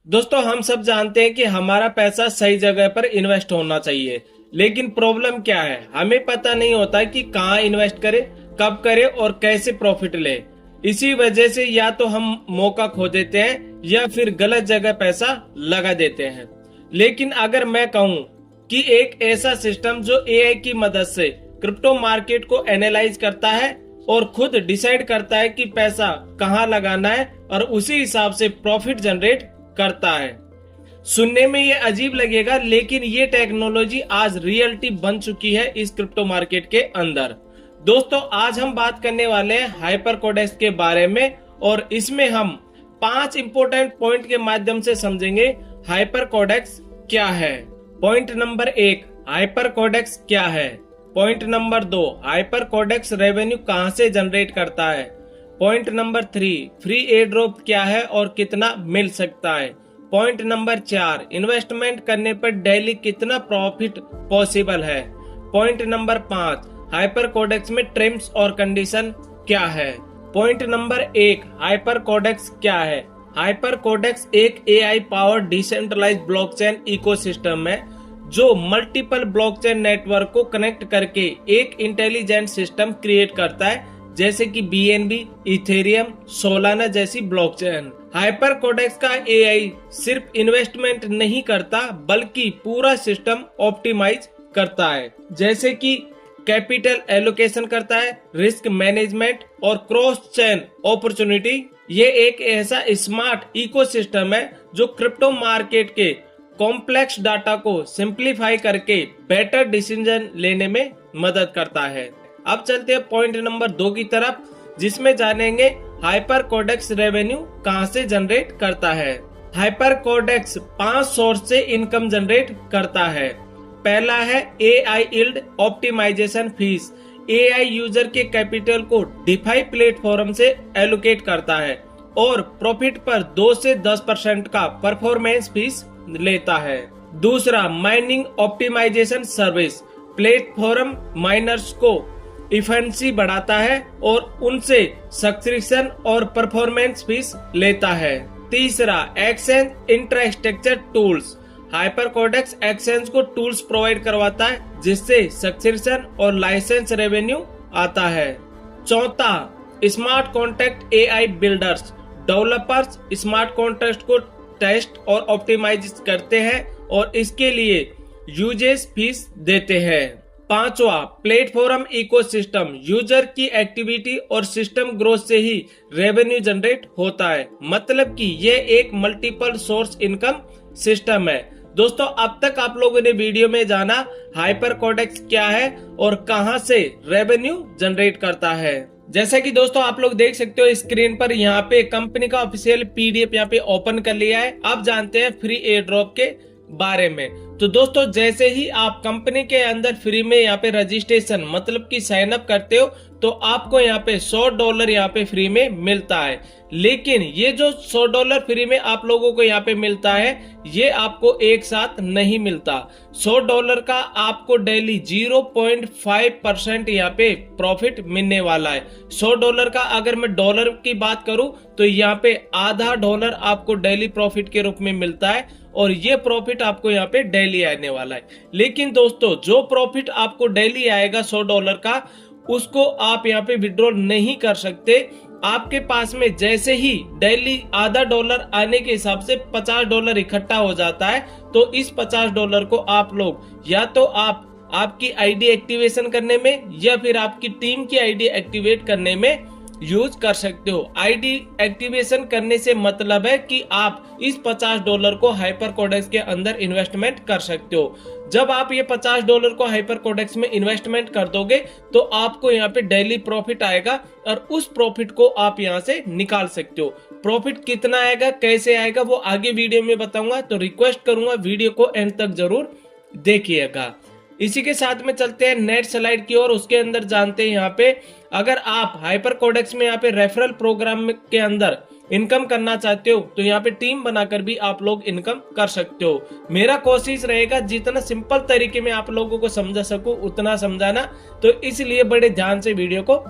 दोस्तों हम सब जानते हैं कि हमारा पैसा सही जगह पर इन्वेस्ट होना चाहिए, लेकिन प्रॉब्लम क्या है, हमें पता नहीं होता कि कहाँ इन्वेस्ट करें, कब करें और कैसे प्रॉफिट ले। इसी वजह से या तो हम मौका खो देते हैं या फिर गलत जगह पैसा लगा देते हैं। लेकिन अगर मैं कहूँ कि एक ऐसा सिस्टम जो एआई की मदद से क्रिप्टो मार्केट को एनालाइज करता है और खुद डिसाइड करता है कि पैसा कहाँ लगाना है और उसी हिसाब से प्रॉफिट जनरेट करता है। सुनने में ये अजीब लगेगा, लेकिन ये टेक्नोलॉजी आज रियलिटी बन चुकी है इस क्रिप्टो मार्केट के अंदर। दोस्तों आज हम बात करने वाले हैं हाइपर कोडेक्स के बारे में और इसमें हम 5 इंपोर्टेंट पॉइंट के माध्यम से समझेंगे हाइपर कोडेक्स क्या है। पॉइंट नंबर 1, हाइपर कोडेक्स क्या है। Point number 2, Hyper Codex revenue कहां से जनरेट करता है। Point number 3, free airdrop क्या है और कितना मिल सकता है। पॉइंट नंबर 4, इन्वेस्टमेंट करने पर डेली कितना प्रॉफिट पॉसिबल है। पॉइंट नंबर 5, हाइपर कोडेक्स में टर्म्स और कंडीशन क्या है। पॉइंट नंबर 1, हाइपर कोडेक्स क्या है। हाइपर कोडेक्स एक AI power decentralized blockchain ecosystem है जो मल्टीपल ब्लॉकचेन नेटवर्क को कनेक्ट करके एक इंटेलिजेंट सिस्टम क्रिएट करता है, जैसे कि बीएनबी, इथेरियम, सोलाना जैसी ब्लॉकचेन। हाइपर कोडेक्स का एआई सिर्फ इन्वेस्टमेंट नहीं करता बल्कि पूरा सिस्टम ऑप्टिमाइज करता है, जैसे कि कैपिटल एलोकेशन करता है, रिस्क मैनेजमेंट और क्रॉस चेन अपॉर्चुनिटी। ये एक ऐसा स्मार्ट इकोसिस्टम है जो क्रिप्टो मार्केट के कॉम्प्लेक्स डाटा को सिंप्लीफाई करके बेटर डिसीजन लेने में मदद करता है। अब चलते हैं पॉइंट नंबर 2 की तरफ, जिसमें जानेंगे हाइपर कोडेक्स रेवेन्यू कहां से जनरेट करता है। हाइपर कोडेक्स 5 सोर्स से इनकम जनरेट करता है। पहला है AI yield optimization fees. AI user के कैपिटल को डिफाई प्लेटफॉर्म से एलोकेट करता है और प्रॉफिट पर 2 से 10% का परफॉर्मेंस फीस लेता है। दूसरा, mining optimization service. Platform miners को इफिशिएंसी बढ़ाता है और उनसे सब्सक्रिप्शन और परफॉर्मेंस फीस लेता है। तीसरा, exchange infrastructure tools. Hyper Codex exchange को टूल्स प्रोवाइड करवाता है जिससे सब्सक्रिप्शन और लाइसेंस रेवेन्यू आता है। चौथा, smart contract AI builders. Developers smart contract को टेस्ट और ऑप्टिमाइज करते हैं और इसके लिए यूजेस फीस देते हैं। पांचवा, प्लेटफॉर्म इकोसिस्टम। यूजर की एक्टिविटी और सिस्टम ग्रोथ से ही रेवेन्यू जनरेट होता है, मतलब कि ये एक मल्टीपल सोर्स इनकम सिस्टम है। दोस्तों अब तक आप लोगों ने वीडियो में जाना हाइपर कोडेक्स क्या है और कहां से रेवेन्यू जनरेट करता है। जैसा कि दोस्तों आप लोग देख सकते हो स्क्रीन पर, यहाँ पे कंपनी का ऑफिशियल पीडीएफ यहाँ पे ओपन कर लिया है। अब जानते हैं फ्री एयर ड्रॉप के बारे में। तो दोस्तों जैसे ही आप कंपनी के अंदर फ्री में यहाँ पे रजिस्ट्रेशन मतलब कि साइन अप करते हो तो आपको यहाँ पे $100 यहाँ पे फ्री में मिलता है। लेकिन ये जो $100 फ्री में आप लोगों को यहाँ पे मिलता है, ये आपको एक साथ नहीं मिलता। $100 का आपको डेली 0.5% यहाँ पे प्रॉफिट मिलने वाला है। $100 का अगर मैं डॉलर की बात करूं तो यहाँ पे आधा डॉलर आपको डेली प्रॉफिट के रूप में मिलता है और ये प्रॉफिट आपको यहाँ पे डेली आने वाला है। लेकिन दोस्तों जो प्रॉफिट आपको डेली आएगा $100 का, उसको आप यहाँ पे विड्रॉल नहीं कर सकते। आपके पास में जैसे ही डेली आधा डॉलर आने के हिसाब से $50 इकट्ठा हो जाता है, तो इस $50 को आप लोग या तो आप आपकी आईडी एक्टिवेशन करने में या फिर आपकी टीम की आईडी एक्टिवेट करने में यूज कर सकते हो। आईडी एक्टिवेशन करने से मतलब है कि आप इस $50 को हाइपर कोडेक्स के अंदर इन्वेस्टमेंट कर सकते हो। जब आप ये $50 को हाइपर कोडेक्स में इन्वेस्टमेंट कर दोगे तो आपको यहाँ पे डेली प्रॉफिट आएगा और उस प्रॉफिट को आप यहाँ से निकाल सकते हो। प्रॉफिट कितना आएगा, कैसे आएगा, वो आगे वीडियो में बताऊंगा, तो रिक्वेस्ट करूंगा वीडियो को एंड तक जरूर देखिएगा। इसी के साथ में चलते हैं नेट स्लाइड की ओर, उसके अंदर जानते हैं यहाँ पे अगर आप हाइपर कोडेक्स में यहाँ पे रेफरल प्रोग्राम के अंदर इनकम करना चाहते हो तो यहाँ पे टीम बनाकर भी आप लोग इनकम कर सकते हो। मेरा कोशिश रहेगा जितना सिंपल तरीके में आप लोगों को समझा सकूं उतना समझाना, तो इसलिए बड़े ध्यान से वीडियो को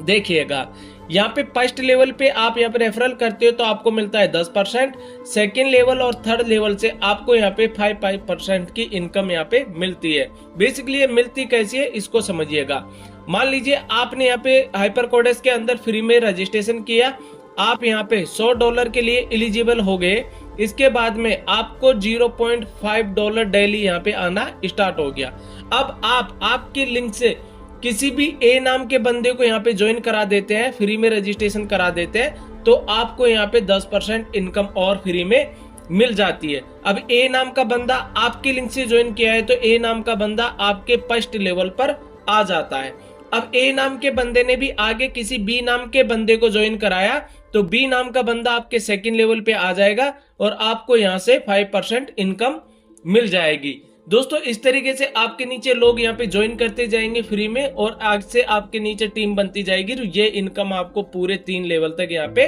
देखिएगा। यहाँ पे फर्स्ट लेवल पे आप यहाँ पे रेफरल करते हो तो आपको मिलता है 10%, सेकेंड लेवल और थर्ड लेवल से आपको यहाँ पे 5% की इनकम यहाँ पे मिलती है। बेसिकली ये मिलती कैसी है इसको समझिएगा। मान लीजिए आपने यहाँ पे हाइपरकोडेक्स के अंदर फ्री में रजिस्ट्रेशन किया, आप यहाँ पे $100 के लिए एलिजिबल हो गए, इसके बाद में आपको $0.5 डेली यहाँ पे आना स्टार्ट हो गया। अब आप आपके लिंक से किसी भी ए नाम के बंदे को यहाँ पे ज्वाइन करा देते हैं, फ्री में रजिस्ट्रेशन करा देते हैं, तो आपको यहाँ पे 10% इनकम और फ्री में मिल जाती है। अब ए नाम का बंदा आपके लिंक से ज्वाइन किया है तो ए नाम का बंदा आपके फर्स्ट लेवल पर आ जाता है। अब ए नाम के बंदे ने भी आगे किसी बी नाम के बंदे को ज्वाइन कराया तो बी नाम का बंदा आपके सेकंड लेवल पे आ जाएगा और आपको यहाँ से 5% इनकम मिल जाएगी। दोस्तों इस तरीके से आपके नीचे लोग यहाँ पे ज्वाइन करते जाएंगे फ्री में और आज से आपके नीचे टीम बनती जाएगी तो ये इनकम आपको पूरे 3 लेवल तक यहाँ पे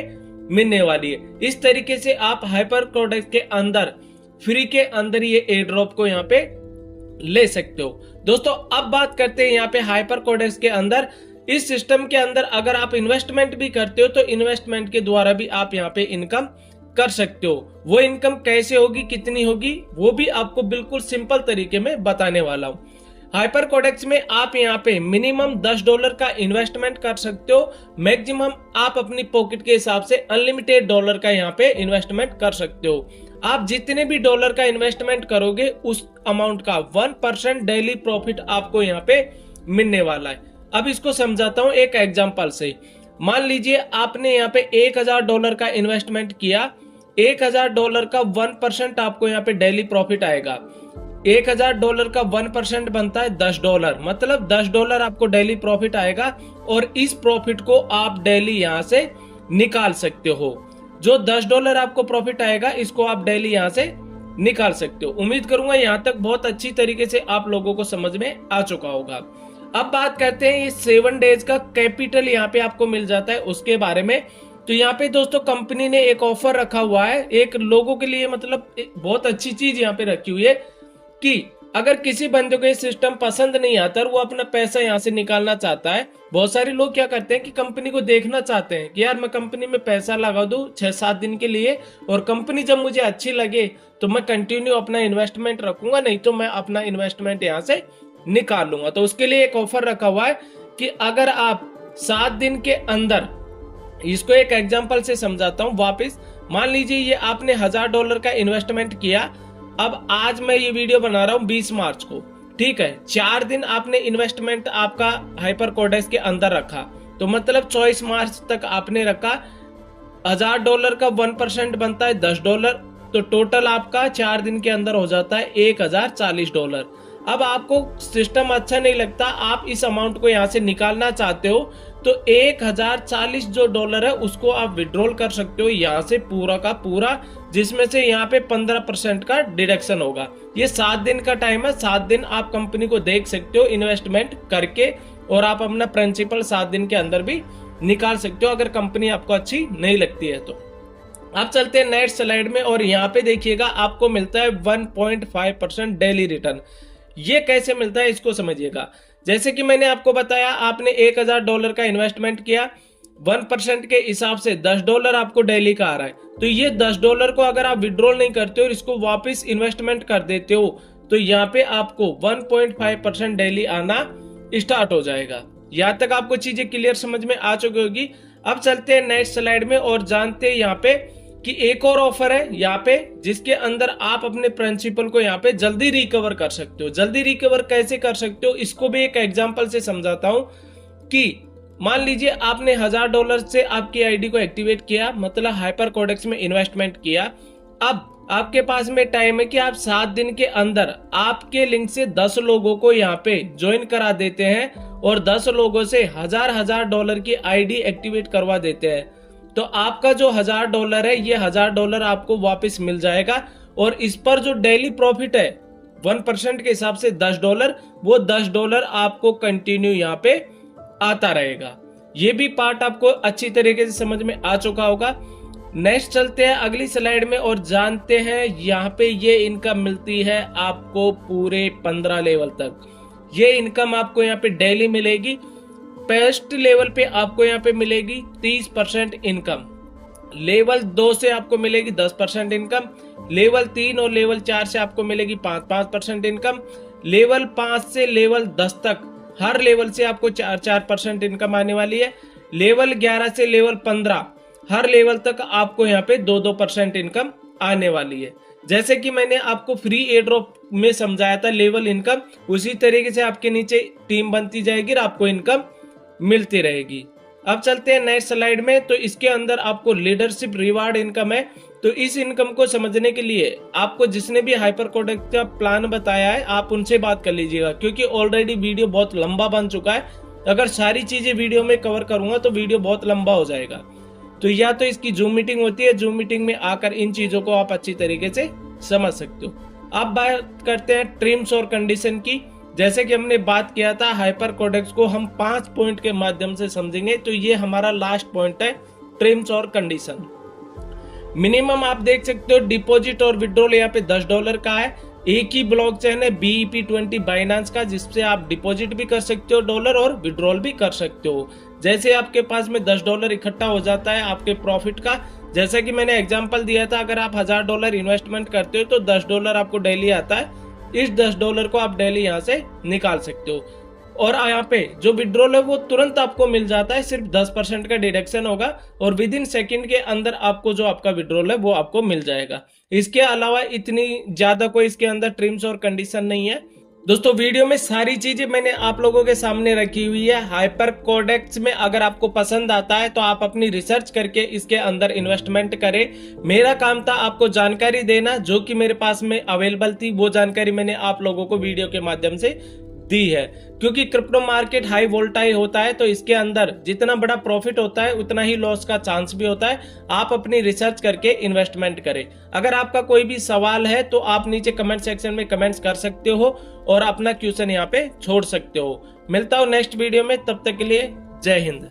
मिलने वाली है। इस तरीके से आप हाइपरकोडेक्स के अंदर फ्री के अंदर ये एयर ड्रॉप को यहाँ पे ले सकते हो। दोस्तों अब बात करते हैं यहाँ पे हाइपरकोडेक्स के अंदर इस सिस्टम के अंदर अगर आप इन्वेस्टमेंट भी करते हो तो इन्वेस्टमेंट के द्वारा भी आप यहाँ पे इनकम कर सकते हो। वो इनकम कैसे होगी, कितनी होगी, वो भी आपको बिल्कुल सिंपल तरीके में बताने वाला हूँ। हाइपरकोडेक्स में आप यहाँ पे मिनिमम $10 का इन्वेस्टमेंट कर सकते हो, मैक्सिमम आप अपनी पॉकेट के हिसाब से अनलिमिटेड डॉलर का यहाँ पे इन्वेस्टमेंट कर सकते हो। आप जितने भी डॉलर का इन्वेस्टमेंट करोगे उस अमाउंट का 1% डेली प्रॉफिट आपको यहाँ पे मिलने वाला है। अब इसको समझाता हूँ एक एग्जांपल से। मान लीजिए आपने यहाँ पे $1000 का इन्वेस्टमेंट किया, $1000 का 1% आपको यहाँ पे डेली प्रॉफिट आएगा। $1000 का 1% बनता है $10, मतलब $10 आपको डेली प्रॉफिट आएगा और इस प्रॉफिट को आप डेली यहाँ से निकाल सकते हो। जो $10 आपको प्रॉफिट आएगा इसको आप डेली यहाँ से निकाल सकते हो। उम्मीद करूंगा यहाँ तक बहुत अच्छी तरीके से आप लोगों को समझ में आ चुका होगा। अब बात करते हैं ये 7 डेज का कैपिटल यहाँ पे आपको मिल जाता है उसके बारे में। तो यहाँ पे दोस्तों कंपनी ने एक ऑफर रखा हुआ है एक लोगों के लिए, मतलब बहुत अच्छी चीज यहाँ पे रखी हुई है कि अगर किसी बंदे को ये सिस्टम पसंद नहीं आता और वो अपना पैसा यहाँ से निकालना चाहता है। बहुत सारे लोग क्या करते हैं कि कंपनी को देखना चाहते हैं कि यार मैं कंपनी में पैसा लगा दूं 6-7 दिन के लिए और कंपनी जब मुझे अच्छी लगे तो मैं कंटिन्यू अपना इन्वेस्टमेंट रखूंगा, नहीं तो मैं अपना इन्वेस्टमेंट यहाँ से निकाल लूंगा। तो उसके लिए एक ऑफर रखा हुआ है कि अगर आप 7 दिन के अंदर, इसको एक एग्जांपल से समझाता हूं वापस। मान लीजिए ये आपने $1000 का इन्वेस्टमेंट किया। अब आज मैं ये वीडियो बना रहा हूं 20 मार्च को, ठीक है। 4 दिन आपने इन्वेस्टमेंट आपका हाइपरकोडेक्स के अंदर रखा, तो मतलब 24 मार्च तक आपने रखा। $1000 का 1% बनता है $10, तो टोटल आपका 4 दिन के अंदर हो जाता है $1040। अब आपको सिस्टम अच्छा नहीं लगता, आप इस अमाउंट को यहाँ से निकालना चाहते हो, तो $1040 जो डॉलर है उसको आप विड्रॉल कर सकते हो यहाँ से पूरा का पूरा, जिसमें से यहाँ पे 15% का डिडक्शन होगा। ये 7 दिन का टाइम है, 7 दिन आप कंपनी को देख सकते हो इन्वेस्टमेंट करके और आप अपना प्रिंसिपल 7 दिन के अंदर भी निकाल सकते हो अगर कंपनी आपको अच्छी नहीं लगती है तो। अब चलते हैं नेक्स्ट स्लाइड में और यहाँ पे देखिएगा आपको मिलता है 1.5% डेली रिटर्न। ये कैसे मिलता है इसको समझिएगा। जैसे कि मैंने आपको बताया आपने $1000 का इन्वेस्टमेंट किया, 1% के हिसाब से $10 आपको डेली का आ रहा है। तो ये $10 को अगर आप विड्रॉल नहीं करते हो और इसको वापस इन्वेस्टमेंट कर देते हो तो यहाँ पे आपको 1.5% डेली आना स्टार्ट हो जाएगा। यहाँ तक आपको चीजें क्लियर समझ में आ चुकी होगी। अब चलते हैं नेक्स्ट स्लाइड में और जानते हैं यहाँ पे कि एक और ऑफर है यहाँ पे जिसके अंदर आप अपने प्रिंसिपल को यहाँ पे जल्दी रिकवर कर सकते हो। जल्दी रिकवर कैसे कर सकते हो इसको भी एक एग्जांपल से समझाता हूँ कि मान लीजिए आपने $1000 से आपकी आईडी को एक्टिवेट किया, मतलब हाइपरकोडेक्स में इन्वेस्टमेंट किया। अब आपके पास में टाइम है कि आप 7 दिन के अंदर आपके लिंक से 10 लोगों को यहाँ पे ज्वाइन करा देते हैं और 10 लोगों से $1000 की आईडी एक्टिवेट करवा देते हैं। तो आपका जो $1000 है ये $1000 आपको वापस मिल जाएगा और इस पर जो डेली प्रॉफिट है 1% के हिसाब से $10, वो $10 आपको कंटिन्यू यहाँ पे आता रहेगा। ये भी पार्ट आपको अच्छी तरीके से समझ में आ चुका होगा। नेक्स्ट चलते हैं अगली स्लाइड में और जानते हैं यहाँ पे ये इनकम मिलती है आपको पूरे 15 लेवल तक। ये इनकम आपको यहाँ पे डेली मिलेगी। फर्स्ट लेवल पे आपको यहाँ पे मिलेगी 30% इनकम, लेवल 2 से आपको मिलेगी 10% इनकम, लेवल 3 और लेवल 4 से आपको मिलेगी 5% इनकम, लेवल 5 से लेवल 10 तक हर लेवल से आपको 4% इनकम आने वाली है, लेवल 11 से लेवल 15 हर लेवल तक आपको यहाँ पे 2% इनकम आने वाली है। जैसे कि मैंने आपको फ्री एयर ड्रॉप में समझाया था लेवल इनकम, उसी तरीके से आपके नीचे टीम बनती जाएगी और आपको इनकम मिलती रहेगी। अब चलते हैं नेक्स्ट स्लाइड में। तो इसके अंदर आपको लीडरशिप रिवार्ड इनकम है। तो इस इनकम को समझने के लिए आपको जिसने भी हाइपर कोडेक्स का प्लान बताया है आप उनसे बात कर लीजिएगा, क्योंकि ऑलरेडी वीडियो बहुत लंबा बन चुका है। अगर सारी चीजें वीडियो में कवर करूंगा तो वीडियो बहुत लंबा हो जाएगा। तो या तो इसकी जूम मीटिंग होती है, जूम मीटिंग में आकर इन चीजों को आप अच्छी तरीके से समझ सकते हो। अब बात करते हैं ट्रिम्स और कंडीशन की। जैसे कि हमने बात किया था हाइपर कोडेक्स को हम 5 पॉइंट के माध्यम से समझेंगे, तो ये हमारा लास्ट पॉइंट है, ट्रिम्स और कंडीशन। मिनिमम आप देख सकते हो डिपॉजिट और विड्रॉल यहाँ पे $10 का है। एक ही ब्लॉकचेन है BEP20 बाइनेंस का, जिससे आप डिपॉजिट भी कर सकते हो डॉलर और विड्रॉल भी कर सकते हो। जैसे आपके पास में $10 इकट्ठा हो जाता है आपके प्रॉफिट का, जैसा कि मैंने एग्जांपल दिया था, अगर आप $1000 इन्वेस्टमेंट करते हो तो $10 आपको डेली आता है। इस $10 को आप डेली यहाँ से निकाल सकते हो। और यहाँ पे जो विड्रॉल है वो तुरंत आपको मिल जाता है, सिर्फ 10% का डिडक्शन होगा और विद इन सेकेंड के अंदर आपको जो आपका विड्रॉल है वो आपको मिल जाएगा। इसके अलावा इतनी ज्यादा कोई इसके अंदर ट्रिम्स और कंडीशन नहीं है। दोस्तों वीडियो में सारी चीजें मैंने आप लोगों के सामने रखी हुई है। हाइपर कोडेक्स में अगर आपको पसंद आता है तो आप अपनी रिसर्च करके इसके अंदर इन्वेस्टमेंट करें। मेरा काम था आपको जानकारी देना, जो कि मेरे पास में अवेलेबल थी वो जानकारी मैंने आप लोगों को वीडियो के माध्यम से दी है। क्योंकि क्रिप्टो मार्केट हाई वोल्टाइल होता है, तो इसके अंदर जितना बड़ा प्रॉफिट होता है उतना ही लॉस का चांस भी होता है। आप अपनी रिसर्च करके इन्वेस्टमेंट करें। अगर आपका कोई भी सवाल है तो आप नीचे कमेंट सेक्शन में कमेंट्स कर सकते हो और अपना क्वेश्चन यहाँ पे छोड़ सकते हो। मिलता हूँ नेक्स्ट वीडियो में, तब तक के लिए जय हिंद।